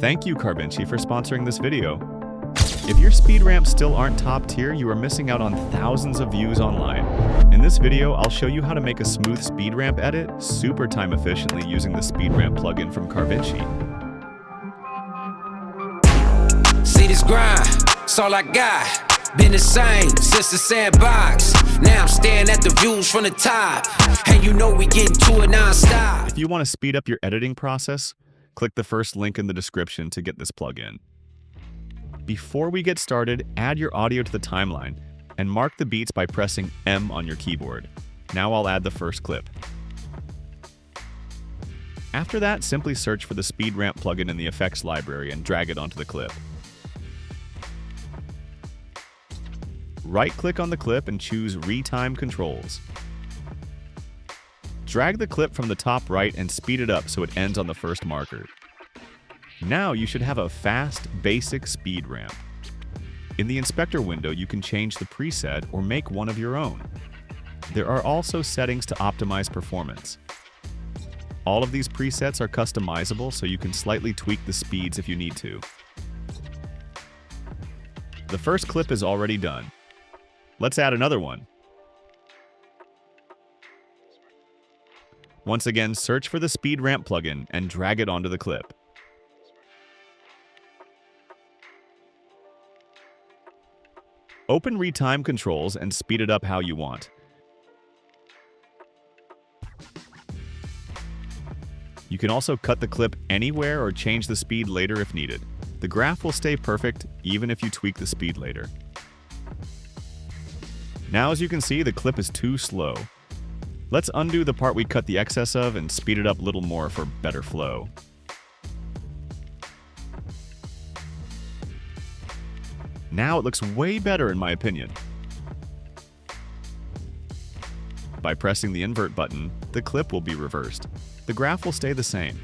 Thank you, DaVinci, for sponsoring this video. If your speed ramps still aren't top tier, you are missing out on thousands of views online. In this video, I'll show you how to make a smooth speed ramp edit super time efficiently using the speed ramp plugin from DaVinci. See this grind, it's all I got. Been the same since the sandbox. Now I'm staring at the views from the top, and you know we getting to it non-stop. If you want to speed up your editing process, click the first link in the description to get this plugin. Before we get started, add your audio to the timeline and mark the beats by pressing M on your keyboard. Now I'll add the first clip. After that, simply search for the speed ramp plugin in the effects library and drag it onto the clip. Right-click on the clip and choose Retime Controls. Drag the clip from the top right and speed it up so it ends on the first marker. Now you should have a fast, basic speed ramp. In the inspector window, you can change the preset or make one of your own. There are also settings to optimize performance. All of these presets are customizable, so you can slightly tweak the speeds if you need to. The first clip is already done. Let's add another one. Once again, search for the speed ramp plugin and drag it onto the clip. Open Retime Controls and speed it up how you want. You can also cut the clip anywhere or change the speed later if needed. The graph will stay perfect even if you tweak the speed later. Now, as you can see, the clip is too slow. Let's undo the part we cut the excess of and speed it up a little more for better flow. Now it looks way better in my opinion. By pressing the invert button, the clip will be reversed. The graph will stay the same.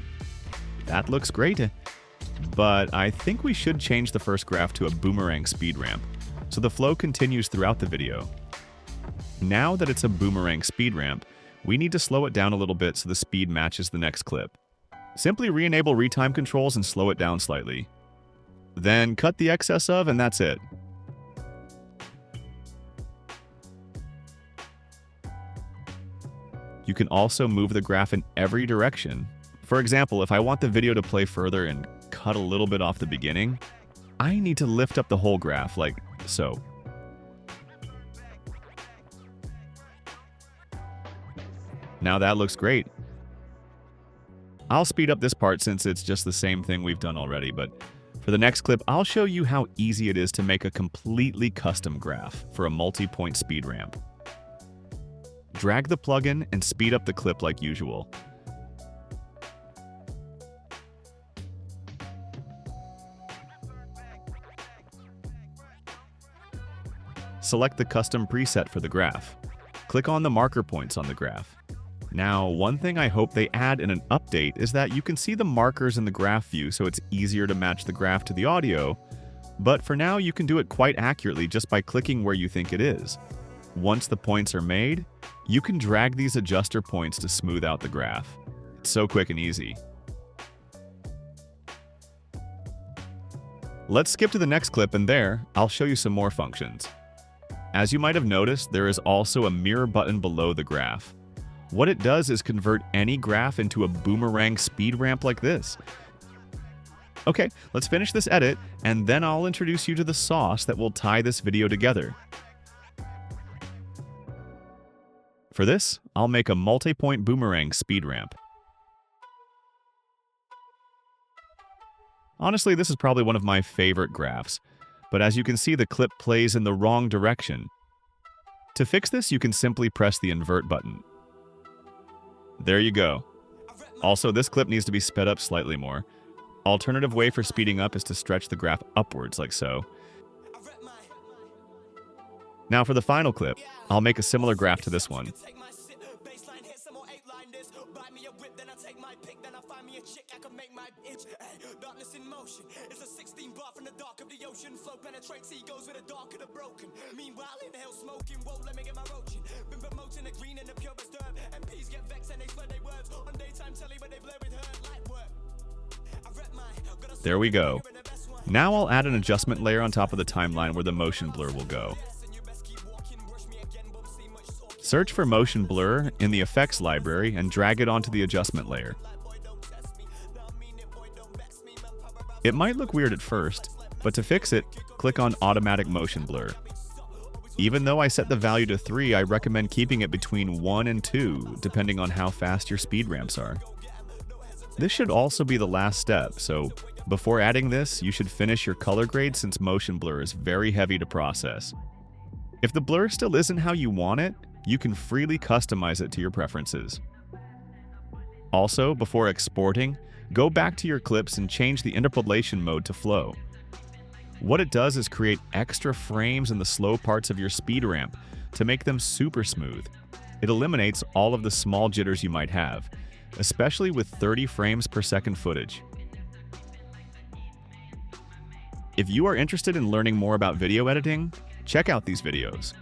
That looks great, but I think we should change the first graph to a boomerang speed ramp, so the flow continues throughout the video. Now that it's a boomerang speed ramp, we need to slow it down a little bit so the speed matches the next clip. Simply re-enable retime controls and slow it down slightly. Then cut the excess of, and that's it. You can also move the graph in every direction. For example, if I want the video to play further and cut a little bit off the beginning, I need to lift up the whole graph, like so. Now that looks great. I'll speed up this part since it's just the same thing we've done already, but for the next clip, I'll show you how easy it is to make a completely custom graph for a multi-point speed ramp. Drag the plugin and speed up the clip like usual. Select the custom preset for the graph. Click on the marker points on the graph. Now, one thing I hope they add in an update is that you can see the markers in the graph view so it's easier to match the graph to the audio, but for now you can do it quite accurately just by clicking where you think it is. Once the points are made, you can drag these adjuster points to smooth out the graph. It's so quick and easy. Let's skip to the next clip, and there, I'll show you some more functions. As you might have noticed, there is also a mirror button below the graph. What it does is convert any graph into a boomerang speed ramp like this. Okay, let's finish this edit, and then I'll introduce you to the sauce that will tie this video together. For this, I'll make a multi-point boomerang speed ramp. Honestly, this is probably one of my favorite graphs, but as you can see, the clip plays in the wrong direction. To fix this, you can simply press the invert button. There you go. Also, this clip needs to be sped up slightly more. Alternative way for speeding up is to stretch the graph upwards like so. Now for the final clip, I'll make a similar graph to this one. There we go. Now I'll add an adjustment layer on top of the timeline where the motion blur will go. Search for motion blur in the effects library and drag it onto the adjustment layer. It might look weird at first, but to fix it, click on Automatic Motion Blur. Even though I set the value to 3, I recommend keeping it between 1 and 2, depending on how fast your speed ramps are. This should also be the last step, so before adding this, you should finish your color grade since motion blur is very heavy to process. If the blur still isn't how you want it, you can freely customize it to your preferences. Also, before exporting, go back to your clips and change the interpolation mode to flow. What it does is create extra frames in the slow parts of your speed ramp to make them super smooth. It eliminates all of the small jitters you might have, especially with 30 frames per second footage. If you are interested in learning more about video editing, check out these videos.